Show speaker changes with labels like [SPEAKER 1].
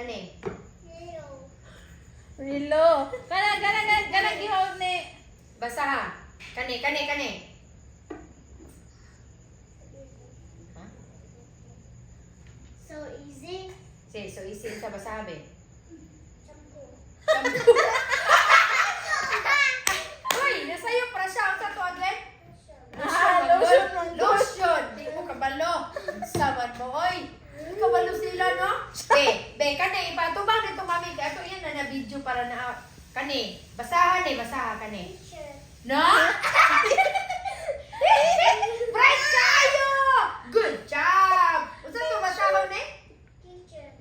[SPEAKER 1] Kani.
[SPEAKER 2] Rilo. Kanang gihawd ni.
[SPEAKER 1] Basaha. Kani. Ha?
[SPEAKER 3] So easy.
[SPEAKER 1] So easy sa basabi.
[SPEAKER 3] Shampoo.
[SPEAKER 1] Uy, nasayo para siya ang to again.
[SPEAKER 2] Lotion.
[SPEAKER 1] Lotion. Di mo kabalo. Saman mo, oy. Kabalo sila, no? Kani, ipatubang nito mami. Ato yan na video para na, kani. Basaha kani.
[SPEAKER 3] Teacher.
[SPEAKER 1] No?